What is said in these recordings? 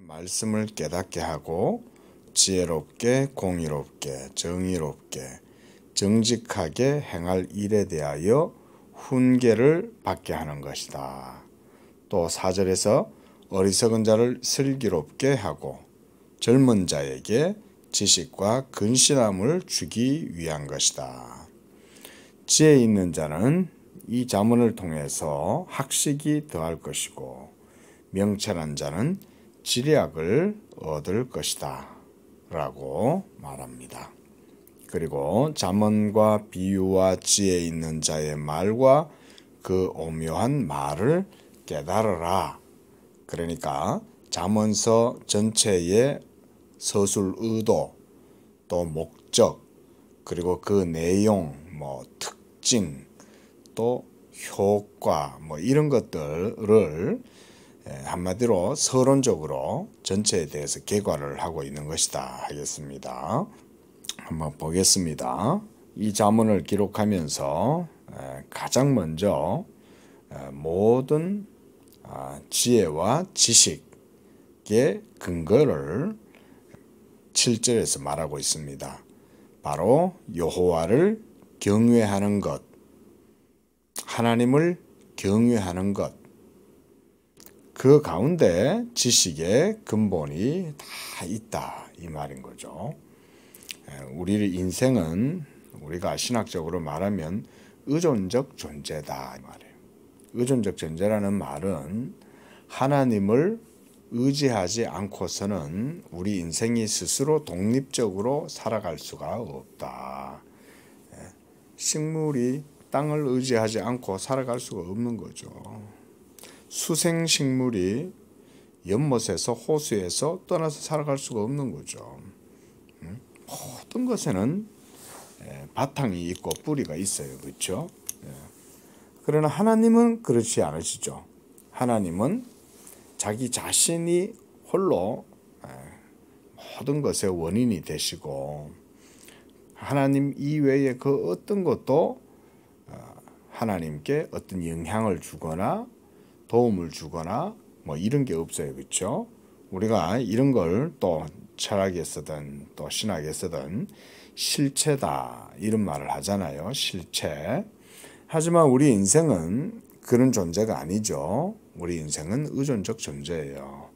말씀을 깨닫게 하고 지혜롭게 공의롭게 정의롭게 정직하게 행할 일에 대하여 훈계를 받게 하는 것이다. 또 4절에서 어리석은 자를 슬기롭게 하고 젊은 자에게 지식과 근신함을 주기 위한 것이다. 지혜 있는 자는 이 자문을 통해서 학식이 더할 것이고 명철한 자는 지략을 얻을 것이다 라고 말합니다. 그리고 잠언과 비유와 지혜 있는 자의 말과 그 오묘한 말을 깨달으라. 그러니까 잠언서 전체의 서술 의도, 또 목적, 그리고 그 내용, 특징, 또 효과, 이런 것들을 한마디로 서론적으로 전체에 대해서 개괄을 하고 있는 것이다 하겠습니다. 한번 보겠습니다. 이 자문을 기록하면서 가장 먼저 모든 지혜와 지식의 근거를 7절에서 말하고 있습니다. 바로 여호와를 경외하는 것, 하나님을 경외하는 것, 그 가운데 지식의 근본이 다 있다 이 말인 거죠. 우리 인생은 우리가 신학적으로 말하면 의존적 존재다 이 말이에요. 의존적 존재라는 말은 하나님을 의지하지 않고서는 우리 인생이 스스로 독립적으로 살아갈 수가 없다. 식물이 땅을 의지하지 않고 살아갈 수가 없는 거죠. 수생식물이 연못에서 호수에서 떠나서 살아갈 수가 없는 거죠. 모든 것에는 바탕이 있고 뿌리가 있어요. 그렇죠? 그러나 하나님은 그렇지 않으시죠. 하나님은 자기 자신이 홀로 모든 것의 원인이 되시고 하나님 이외의 그 어떤 것도 하나님께 어떤 영향을 주거나 도움을 주거나 이런 게 없어요. 그렇죠? 우리가 이런 걸 또 철학에서든 또 신학에서든 실체다 이런 말을 하잖아요. 실체. 하지만 우리 인생은 그런 존재가 아니죠. 우리 인생은 의존적 존재예요.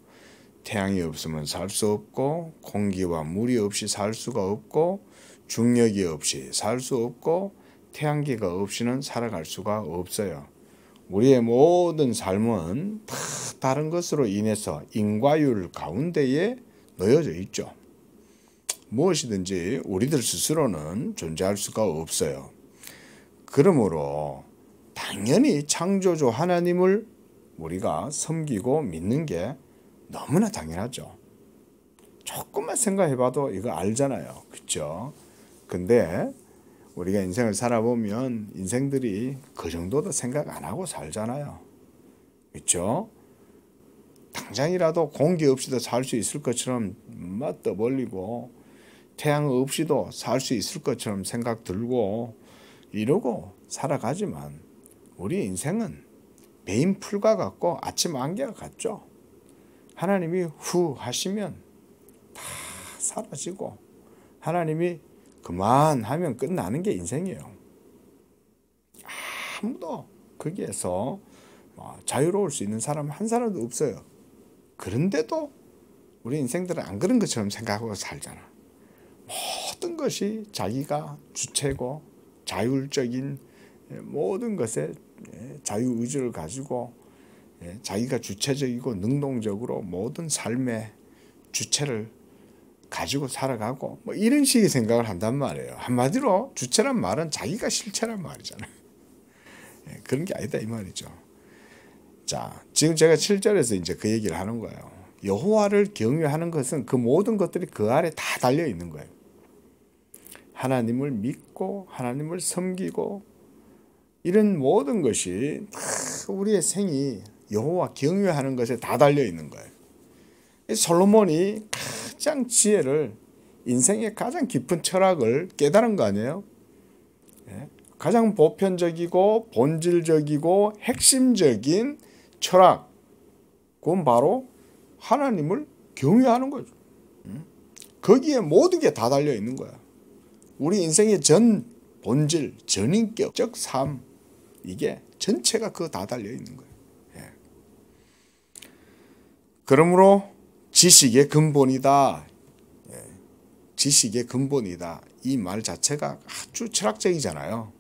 태양이 없으면 살 수 없고 공기와 물이 없이 살 수가 없고 중력이 없이 살 수 없고 태양기가 없이는 살아갈 수가 없어요. 우리의 모든 삶은 다 다른 것으로 인해서 인과율 가운데에 놓여져 있죠. 무엇이든지 우리들 스스로는 존재할 수가 없어요. 그러므로 당연히 창조주 하나님을 우리가 섬기고 믿는 게 너무나 당연하죠. 조금만 생각해봐도 이거 알잖아요. 그렇죠? 근데 우리가 인생을 살아보면 인생들이 그 정도도 생각 안 하고 살잖아요. 그렇죠? 당장이라도 공기 없이도 살 수 있을 것처럼 떠벌리고 태양 없이도 살 수 있을 것처럼 생각 들고 이러고 살아가지만 우리 인생은 베인 풀과 같고 아침 안개와 같죠. 하나님이 후 하시면 다 사라지고 하나님이 그만하면 끝나는 게 인생이에요. 아무도 거기에서 자유로울 수 있는 사람 한 사람도 없어요. 그런데도 우리 인생들은 안 그런 것처럼 생각하고 살잖아. 모든 것이 자기가 주체고 자율적인 모든 것에 자유의지를 가지고 자기가 주체적이고 능동적으로 모든 삶의 주체를 가지고 살아가고 이런 식의 생각을 한단 말이에요. 한마디로 주체란 말은 자기가 실체란 말이잖아요. 그런 게 아니다 이 말이죠. 자, 지금 제가 7절에서 이제 그 얘기를 하는 거예요. 여호와를 경외하는 것은 그 모든 것들이 그 아래 다 달려 있는 거예요. 하나님을 믿고 하나님을 섬기고 이런 모든 것이 다 우리의 생이 여호와 경외하는 것에 다 달려 있는 거예요. 솔로몬이 가장 지혜를 인생의 가장 깊은 철학을 깨달은 거 아니에요? 가장 보편적이고 본질적이고 핵심적인 철학, 그건 바로 하나님을 경외하는 거죠. 거기에 모든 게 다 달려 있는 거야. 우리 인생의 전 본질, 전인격적 삶, 이게 전체가 그거 다 달려 있는 거예요. 예. 그러므로 지식의 근본이다. 예. 지식의 근본이다. 이 말 자체가 아주 철학적이잖아요.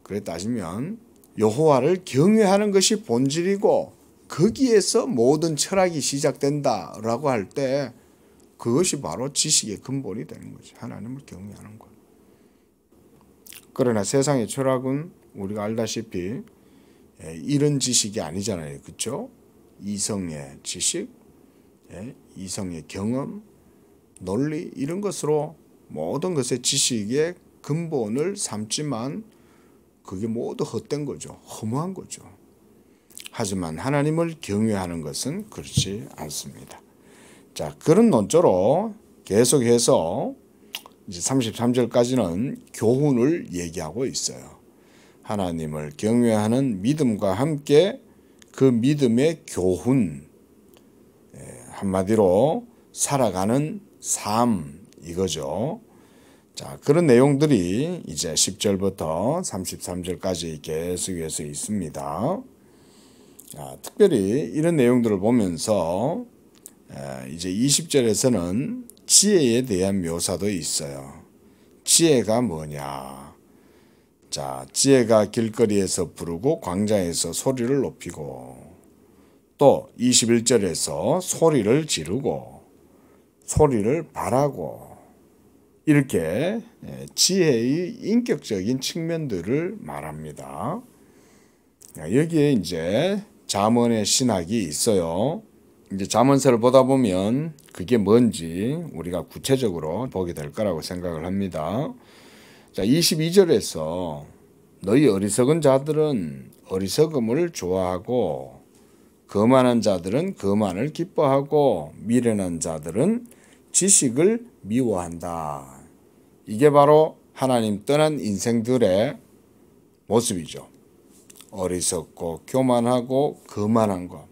그래 따지면 여호와를 경외하는 것이 본질이고 거기에서 모든 철학이 시작된다라고 할 때 그것이 바로 지식의 근본이 되는 거지. 하나님을 경외하는 것. 그러나 세상의 철학은 우리가 알다시피 이런 지식이 아니잖아요. 그렇죠? 이성의 지식, 이성의 경험, 논리 이런 것으로 모든 것의 지식의 근본을 삼지만 그게 모두 헛된 거죠. 허무한 거죠. 하지만 하나님을 경외하는 것은 그렇지 않습니다. 자, 그런 논조로 계속해서 이제 33절까지는 교훈을 얘기하고 있어요. 하나님을 경외하는 믿음과 함께 그 믿음의 교훈, 한마디로 살아가는 삶 이거죠. 자, 그런 내용들이 이제 10절부터 33절까지 계속해서 있습니다. 특별히 이런 내용들을 보면서 이제 20절에서는 지혜에 대한 묘사도 있어요. 지혜가 뭐냐? 자, 지혜가 길거리에서 부르고 광장에서 소리를 높이고 또 21절에서 소리를 지르고 소리를 발하고 이렇게 지혜의 인격적인 측면들을 말합니다. 여기에 이제 잠언의 신학이 있어요. 이제 잠언서를 보다 보면 그게 뭔지 우리가 구체적으로 보게 될 거라고 생각을 합니다. 자, 22절에서 너희 어리석은 자들은 어리석음을 좋아하고 거만한 자들은 거만을 기뻐하고 미련한 자들은 지식을 미워한다. 이게 바로 하나님 떠난 인생들의 모습이죠. 어리석고 교만하고 거만한 것.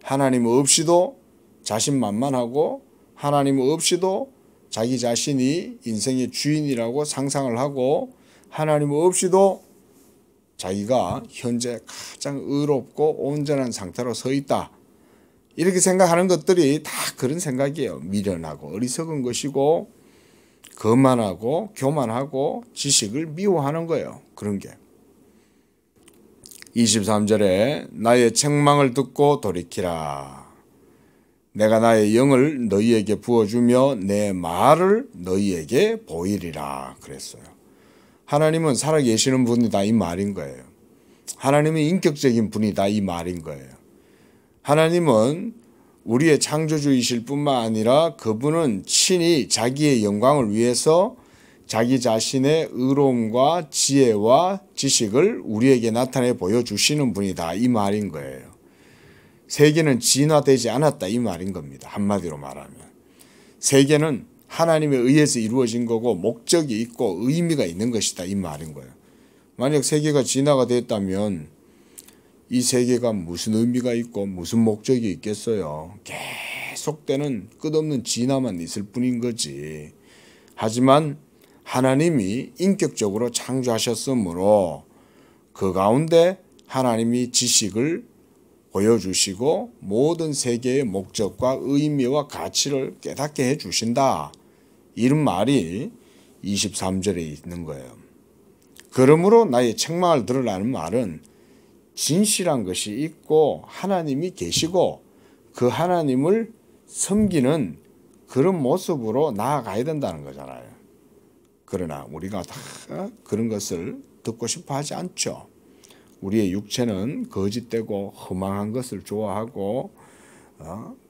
하나님 없이도 자신만만하고 하나님 없이도 자기 자신이 인생의 주인이라고 상상을 하고 하나님 없이도 자기가 현재 가장 의롭고 온전한 상태로 서 있다. 이렇게 생각하는 것들이 다 그런 생각이에요. 미련하고 어리석은 것이고 거만하고 교만하고 지식을 미워하는 거예요. 그런 게. 23절에 나의 책망을 듣고 돌이키라. 내가 나의 영을 너희에게 부어주며 내 말을 너희에게 보이리라 그랬어요. 하나님은 살아계시는 분이다 이 말인 거예요. 하나님은 인격적인 분이다 이 말인 거예요. 하나님은 우리의 창조주이실 뿐만 아니라 그분은 친히 자기의 영광을 위해서 자기 자신의 의로움과 지혜와 지식을 우리에게 나타내 보여주시는 분이다 이 말인 거예요. 세계는 진화되지 않았다 이 말인 겁니다. 한마디로 말하면. 세계는 하나님에 의해서 이루어진 거고 목적이 있고 의미가 있는 것이다 이 말인 거예요. 만약 세계가 진화가 됐다면 이 세계가 무슨 의미가 있고 무슨 목적이 있겠어요. 계속되는 끝없는 진화만 있을 뿐인 거지. 하지만 하나님이 인격적으로 창조하셨으므로 그 가운데 하나님이 지식을 보여주시고 모든 세계의 목적과 의미와 가치를 깨닫게 해주신다. 이런 말이 23절에 있는 거예요. 그러므로 나의 책망을 들으라는 말은 진실한 것이 있고 하나님이 계시고 그 하나님을 섬기는 그런 모습으로 나아가야 된다는 거잖아요. 그러나 우리가 다 그런 것을 듣고 싶어 하지 않죠. 우리의 육체는 거짓되고 허망한 것을 좋아하고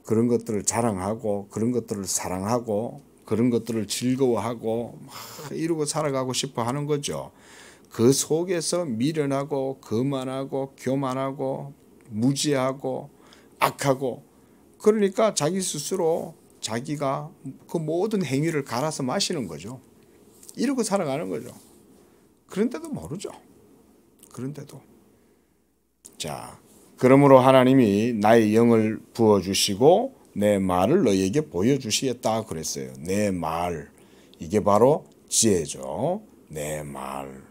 그런 것들을 자랑하고 그런 것들을 사랑하고 그런 것들을 즐거워하고 막 이루고 살아가고 싶어 하는 거죠. 그 속에서 미련하고 거만하고 교만하고 무지하고 악하고 그러니까 자기 스스로 자기가 그 모든 행위를 갈아서 마시는 거죠. 이러고 살아가는 거죠. 그런데도 모르죠. 그런데도. 자, 그러므로 하나님이 나의 영을 부어주시고 내 말을 너희에게 보여주시겠다 그랬어요. 내 말, 이게 바로 지혜죠. 내 말,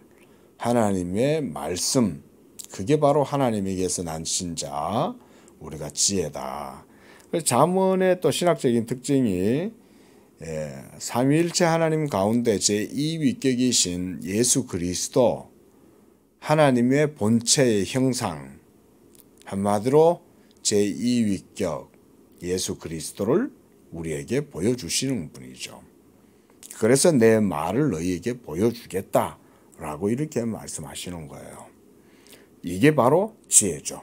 하나님의 말씀, 그게 바로 하나님에게서 나신 자, 우리가 지혜다. 잠언의 또 신학적인 특징이 삼위일체 하나님 가운데 제2위격이신 예수 그리스도, 하나님의 본체의 형상, 한마디로 제2위격 예수 그리스도를 우리에게 보여주시는 분이죠. 그래서 내 말을 너희에게 보여주겠다라고 이렇게 말씀하시는 거예요. 이게 바로 지혜죠.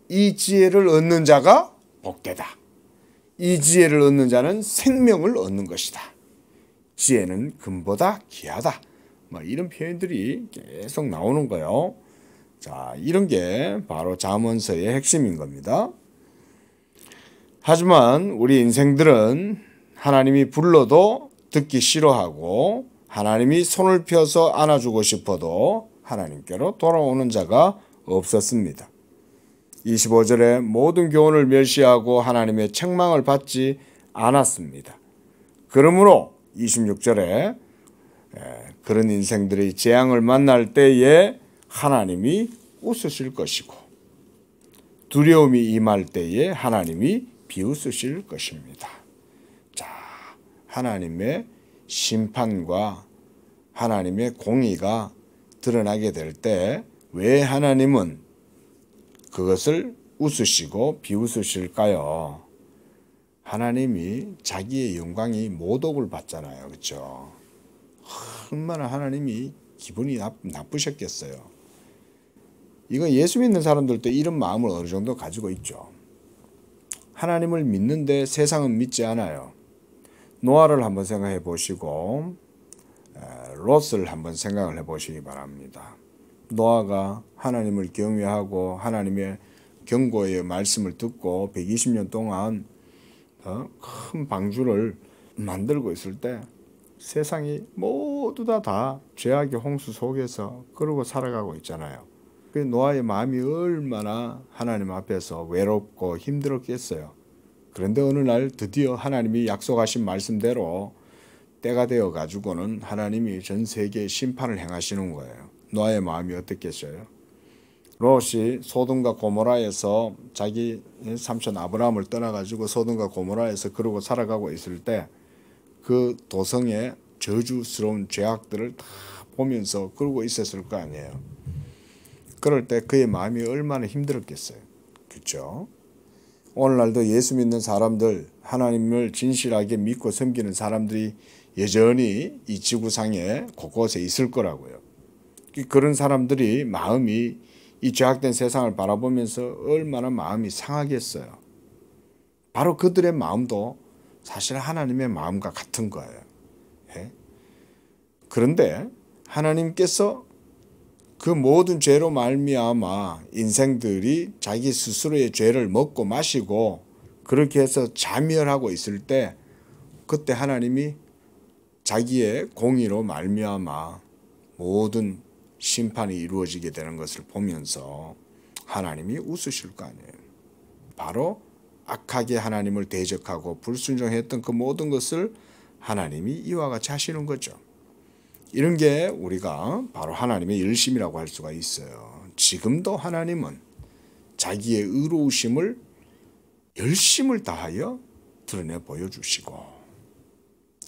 이 지혜를 얻는 자가 복되다. 이 지혜를 얻는 자는 생명을 얻는 것이다. 지혜는 금보다 귀하다. 이런 표현들이 계속 나오는 거예요. 자, 이런 게 바로 잠언서의 핵심인 겁니다. 하지만 우리 인생들은 하나님이 불러도 듣기 싫어하고 하나님이 손을 펴서 안아주고 싶어도 하나님께로 돌아오는 자가 없었습니다. 25절에 모든 교훈을 멸시하고 하나님의 책망을 받지 않았습니다. 그러므로 26절에 그런 인생들이 재앙을 만날 때에 하나님이 웃으실 것이고 두려움이 임할 때에 하나님이 비웃으실 것입니다. 자, 하나님의 심판과 하나님의 공의가 드러나게 될 때 왜 하나님은 그것을 웃으시고 비웃으실까요? 하나님이 자기의 영광이 모독을 받잖아요. 그렇죠? 얼마나 하나님이 기분이 나쁘셨겠어요. 이거 예수 믿는 사람들도 이런 마음을 어느 정도 가지고 있죠. 하나님을 믿는데 세상은 믿지 않아요. 노아를 한번 생각해 보시고 롯을 한번 생각을 해 보시기 바랍니다. 노아가 하나님을 경외하고 하나님의 경고의 말씀을 듣고 120년 동안 큰 방주를 만들고 있을 때 세상이 모두 다 죄악의 홍수 속에서 그러고 살아가고 있잖아요. 그 노아의 마음이 얼마나 하나님 앞에서 외롭고 힘들었겠어요. 그런데 어느 날 드디어 하나님이 약속하신 말씀대로 때가 되어 가지고는 하나님이 전 세계에 심판을 행하시는 거예요. 노아의 마음이 어떻겠어요? 롯이 소돔과 고모라에서 자기 삼촌 아브라함을 떠나가지고 소돔과 고모라에서 그러고 살아가고 있을 때 그 도성의 저주스러운 죄악들을 다 보면서 그러고 있었을 거 아니에요. 그럴 때 그의 마음이 얼마나 힘들었겠어요. 그렇죠? 오늘날도 예수 믿는 사람들, 하나님을 진실하게 믿고 섬기는 사람들이 여전히 이 지구상에 곳곳에 있을 거라고요. 그런 사람들이 마음이 이 죄악된 세상을 바라보면서 얼마나 마음이 상하겠어요. 바로 그들의 마음도 사실 하나님의 마음과 같은 거예요. 그런데 하나님께서 그 모든 죄로 말미암아 인생들이 자기 스스로의 죄를 먹고 마시고 그렇게 해서 자멸하고 있을 때 그때 하나님이 자기의 공의로 말미암아 모든 심판이 이루어지게 되는 것을 보면서 하나님이 웃으실 거 아니에요. 바로 악하게 하나님을 대적하고 불순종했던 그 모든 것을 하나님이 이와 같이 하시는 거죠. 이런 게 우리가 바로 하나님의 열심이라고 할 수가 있어요. 지금도 하나님은 자기의 의로우심을 열심을 다하여 드러내 보여주시고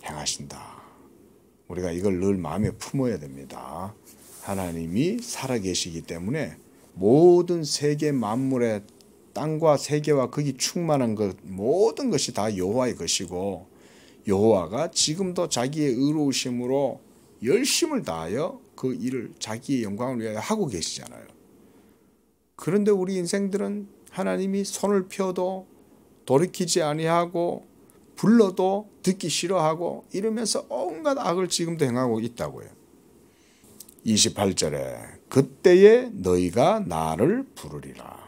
행하신다. 우리가 이걸 늘 마음에 품어야 됩니다. 하나님이 살아계시기 때문에 모든 세계 만물의 땅과 세계와 거기 충만한 것 모든 것이 다 여호와의 것이고 여호와가 지금도 자기의 의로우심으로 열심을 다하여 그 일을 자기의 영광을 위하여 하고 계시잖아요. 그런데 우리 인생들은 하나님이 손을 펴도 돌이키지 아니하고 불러도 듣기 싫어하고 이러면서 온갖 악을 지금도 행하고 있다고요. 28절에 그때에 너희가 나를 부르리라.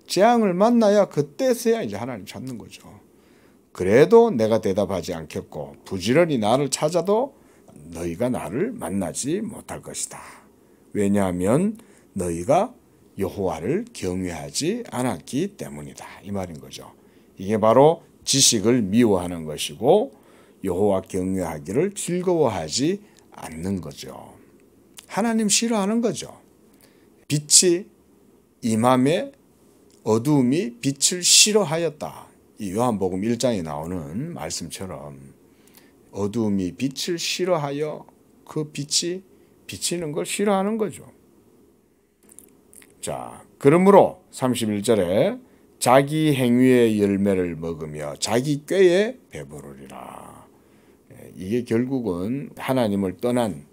재앙을 만나야 그때서야 이제 하나님 찾는 거죠. 그래도 내가 대답하지 않겠고 부지런히 나를 찾아도 너희가 나를 만나지 못할 것이다. 왜냐하면 너희가 여호와를 경외하지 않았기 때문이다. 이 말인 거죠. 이게 바로 지식을 미워하는 것이고 여호와 경외하기를 즐거워하지 않는 거죠. 하나님 싫어하는 거죠. 빛이 임함에 어두움이 빛을 싫어하였다. 이 요한복음 1장에 나오는 말씀처럼 어두움이 빛을 싫어하여 그 빛이 비치는 걸 싫어하는 거죠. 자, 그러므로 31절에 자기 행위의 열매를 먹으며 자기 꾀에 배부르리라. 이게 결국은 하나님을 떠난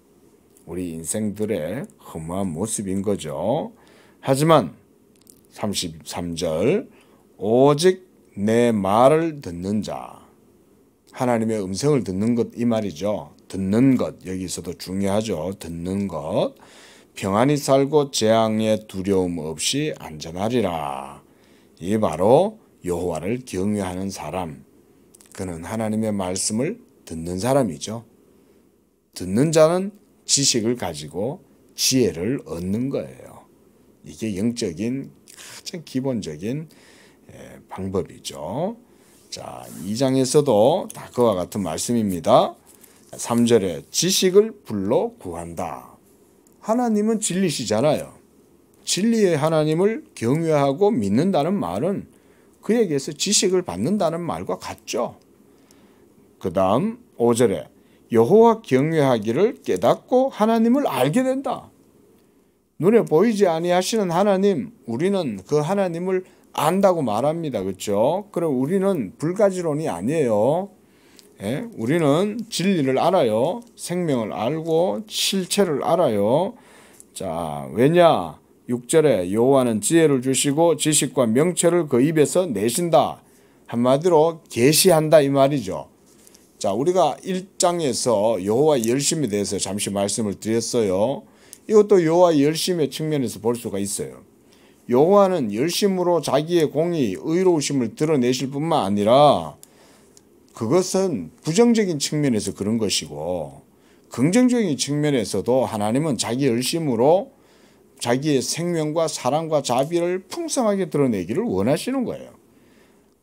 우리 인생들의 허무한 모습인 거죠. 하지만 33절 오직 내 말을 듣는 자, 하나님의 음성을 듣는 것 이 말이죠. 듣는 것 여기서도 중요하죠. 듣는 것 평안히 살고 재앙에 두려움 없이 안전하리라. 이게 바로 여호와를 경외하는 사람, 그는 하나님의 말씀을 듣는 사람이죠. 듣는 자는 지식을 가지고 지혜를 얻는 거예요. 이게 영적인 가장 기본적인 방법이죠. 자, 2장에서도 다 그와 같은 말씀입니다. 3절에 지식을 불러 구한다. 하나님은 진리시잖아요. 진리의 하나님을 경외하고 믿는다는 말은 그에게서 지식을 받는다는 말과 같죠. 그 다음 5절에 여호와 경외하기를 깨닫고 하나님을 알게 된다. 눈에 보이지 아니하시는 하나님, 우리는 그 하나님을 안다고 말합니다. 그렇죠? 그럼 우리는 불가지론이 아니에요. 예? 우리는 진리를 알아요. 생명을 알고 실체를 알아요. 자, 왜냐? 6절에 여호와는 지혜를 주시고 지식과 명철을 그 입에서 내신다. 한마디로 계시한다 이 말이죠. 자, 우리가 1장에서 여호와 열심에 대해서 잠시 말씀을 드렸어요. 이것도 여호와 열심의 측면에서 볼 수가 있어요. 여호와는 열심으로 자기의 공의, 의로우심을 드러내실 뿐만 아니라 그것은 부정적인 측면에서 그런 것이고 긍정적인 측면에서도 하나님은 자기 열심으로 자기의 생명과 사랑과 자비를 풍성하게 드러내기를 원하시는 거예요.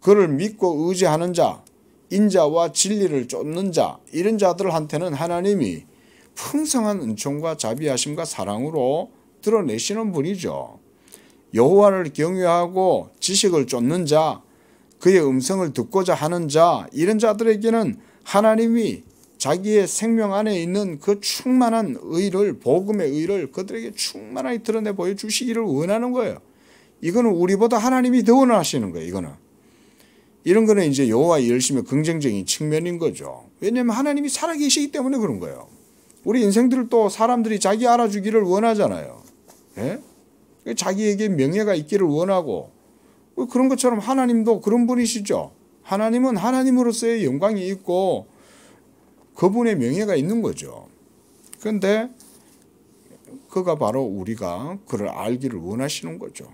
그를 믿고 의지하는 자, 인자와 진리를 쫓는 자, 이런 자들한테는 하나님이 풍성한 은총과 자비하심과 사랑으로 드러내시는 분이죠. 여호와를 경외하고 지식을 쫓는 자, 그의 음성을 듣고자 하는 자, 이런 자들에게는 하나님이 자기의 생명 안에 있는 그 충만한 의를, 복음의 의를 그들에게 충만하게 드러내 보여주시기를 원하는 거예요. 이거는 우리보다 하나님이 더 원하시는 거예요. 이런 거는 이제 여호와의 열심의 긍정적인 측면인 거죠. 왜냐하면 하나님이 살아계시기 때문에 그런 거예요. 우리 인생들도 사람들이 자기 알아주기를 원하잖아요. 예? 자기에게 명예가 있기를 원하고 그런 것처럼 하나님도 그런 분이시죠. 하나님은 하나님으로서의 영광이 있고 그분의 명예가 있는 거죠. 그런데 그가 바로 우리가 그를 알기를 원하시는 거죠.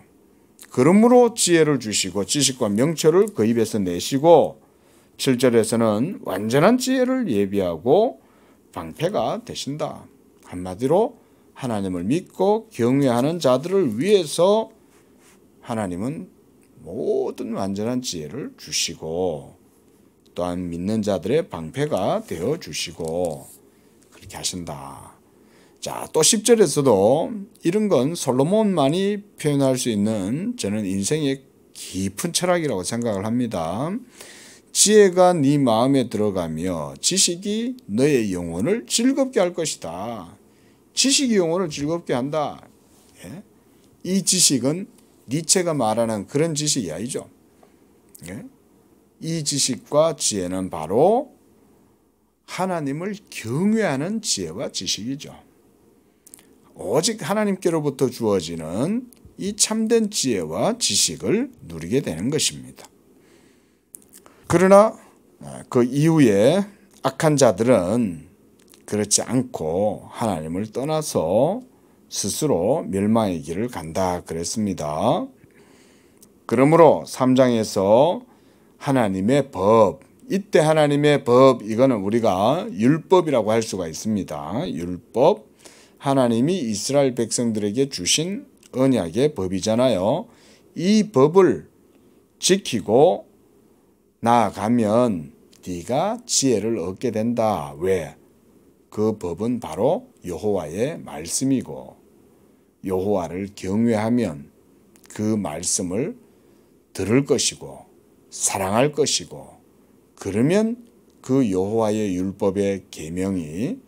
그러므로 지혜를 주시고 지식과 명철을 그 입에서 내시고 7절에서는 완전한 지혜를 예비하고 방패가 되신다. 한마디로 하나님을 믿고 경외하는 자들을 위해서 하나님은 모든 완전한 지혜를 주시고 또한 믿는 자들의 방패가 되어 주시고 그렇게 하신다. 자, 또 10절에서도 이런 건 솔로몬만이 표현할 수 있는 저는 인생의 깊은 철학이라고 생각을 합니다. 지혜가 네 마음에 들어가며 지식이 너의 영혼을 즐겁게 할 것이다. 지식이 영혼을 즐겁게 한다. 예? 이 지식은 니체가 말하는 그런 지식이 아니죠. 예? 이 지식과 지혜는 바로 하나님을 경외하는 지혜와 지식이죠. 오직 하나님께로부터 주어지는 이 참된 지혜와 지식을 누리게 되는 것입니다. 그러나 그 이후에 악한 자들은 그렇지 않고 하나님을 떠나서 스스로 멸망의 길을 간다 그랬습니다. 그러므로 3장에서 하나님의 법, 이때 하나님의 법, 이거는 우리가 율법이라고 할 수가 있습니다. 율법, 하나님이 이스라엘 백성들에게 주신 언약의 법이잖아요. 이 법을 지키고 나아가면 네가 지혜를 얻게 된다. 왜? 그 법은 바로 여호와의 말씀이고 여호와를 경외하면 그 말씀을 들을 것이고 사랑할 것이고 그러면 그 여호와의 율법의 계명이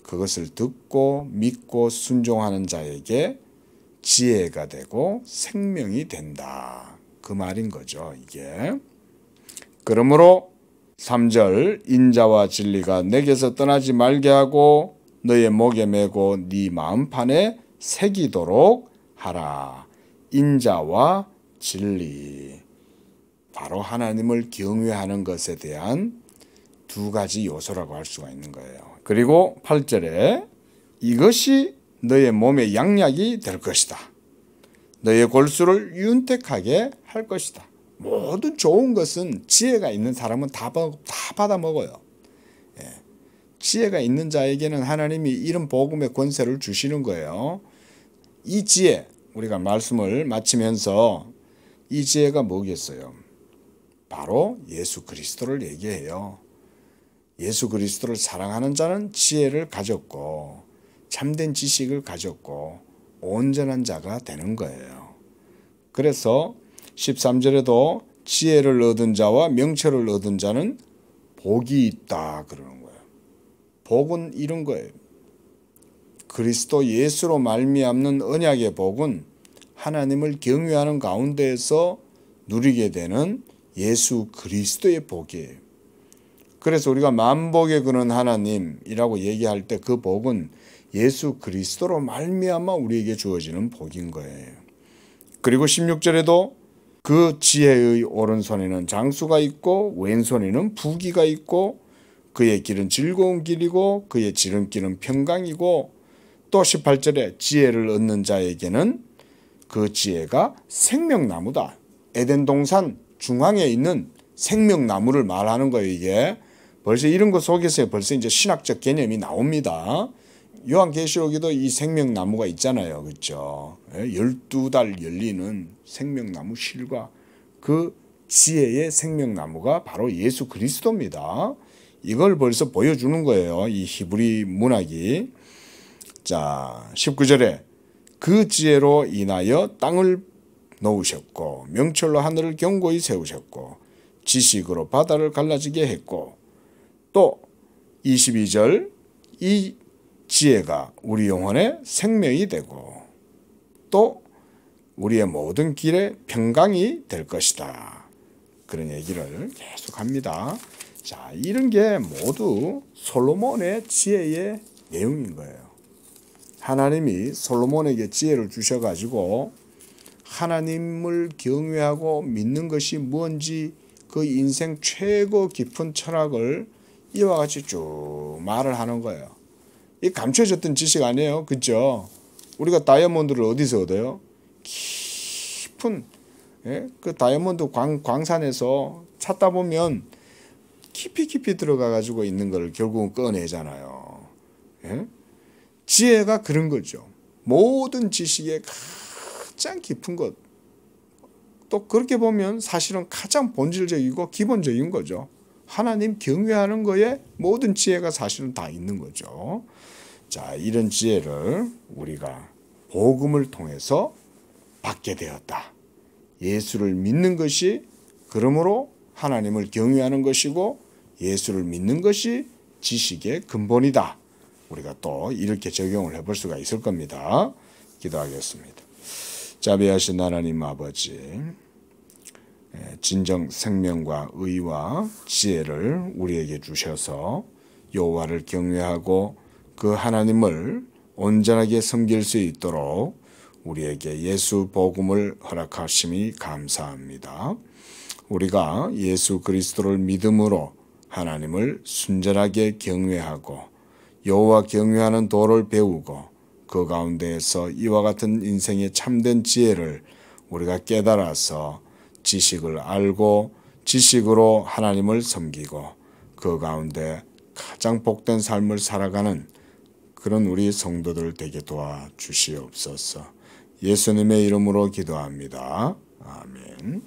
그것을 듣고 믿고 순종하는 자에게 지혜가 되고 생명이 된다. 그 말인 거죠, 이게. 그러므로 3절 인자와 진리가 내게서 떠나지 말게 하고 너의 목에 메고 네 마음판에 새기도록 하라. 인자와 진리. 바로 하나님을 경외하는 것에 대한 두 가지 요소라고 할 수가 있는 거예요. 그리고 8절에 이것이 너의 몸의 양약이 될 것이다. 너의 골수를 윤택하게 할 것이다. 모든 좋은 것은 지혜가 있는 사람은 다 받아 먹어요. 지혜가 있는 자에게는 하나님이 이런 복음의 권세를 주시는 거예요. 이 지혜, 우리가 말씀을 마치면서 이 지혜가 뭐겠어요? 바로 예수 그리스도를 얘기해요. 예수 그리스도를 사랑하는 자는 지혜를 가졌고 참된 지식을 가졌고 온전한 자가 되는 거예요. 그래서 13절에도 지혜를 얻은 자와 명철을 얻은 자는 복이 있다 그러는 거예요. 복은 이런 거예요. 그리스도 예수로 말미암는 언약의 복은 하나님을 경외하는 가운데에서 누리게 되는 예수 그리스도의 복이에요. 그래서 우리가 만복에 그는 하나님이라고 얘기할 때 그 복은 예수 그리스도로 말미암아 우리에게 주어지는 복인 거예요. 그리고 16절에도 그 지혜의 오른손에는 장수가 있고 왼손에는 부귀가 있고 그의 길은 즐거운 길이고 그의 지름길은 평강이고 또 18절에 지혜를 얻는 자에게는 그 지혜가 생명나무다. 에덴 동산 중앙에 있는 생명나무를 말하는 거예요. 이게 벌써 이런 것 속에서 벌써 이제 신학적 개념이 나옵니다. 요한계시록에도 이 생명나무가 있잖아요. 그렇죠? 12달 열리는 생명나무 실과 그 지혜의 생명나무가 바로 예수 그리스도입니다. 이걸 벌써 보여주는 거예요. 이 히브리 문학이. 자, 19절에 그 지혜로 인하여 땅을 놓으셨고 명철로 하늘을 견고히 세우셨고 지식으로 바다를 갈라지게 했고 또 22절 이 지혜가 우리 영혼의 생명이 되고 또 우리의 모든 길에 평강이 될 것이다. 그런 얘기를 계속합니다. 자, 이런 게 모두 솔로몬의 지혜의 내용인 거예요. 하나님이 솔로몬에게 지혜를 주셔가지고 하나님을 경외하고 믿는 것이 뭔지 그 인생 최고 깊은 철학을 이와 같이 쭉 말을 하는 거예요. 이 감춰졌던 지식 아니에요. 그죠? 우리가 다이아몬드를 어디서 얻어요? 깊은 그 다이아몬드 광산에서 찾다 보면 깊이 들어가 가지고 있는 걸 결국은 꺼내잖아요. 지혜가 그런 거죠. 모든 지식의 가장 깊은 것. 또 그렇게 보면 사실은 가장 본질적이고 기본적인 거죠. 하나님 경외하는 거에 모든 지혜가 사실은 다 있는 거죠. 자, 이런 지혜를 우리가 복음을 통해서 받게 되었다. 예수를 믿는 것이 그러므로 하나님을 경외하는 것이고 예수를 믿는 것이 지식의 근본이다. 우리가 또 이렇게 적용을 해볼 수가 있을 겁니다. 기도하겠습니다. 자비하신 하나님 아버지, 진정 생명과 의와 지혜를 우리에게 주셔서 여호와를 경외하고 그 하나님을 온전하게 섬길 수 있도록 우리에게 예수 복음을 허락하심이 감사합니다. 우리가 예수 그리스도를 믿음으로 하나님을 순전하게 경외하고 여호와 경외하는 도를 배우고 그 가운데에서 이와 같은 인생의 참된 지혜를 우리가 깨달아서 지식을 알고 지식으로 하나님을 섬기고 그 가운데 가장 복된 삶을 살아가는 그런 우리 성도들 되게 도와주시옵소서. 예수님의 이름으로 기도합니다. 아멘.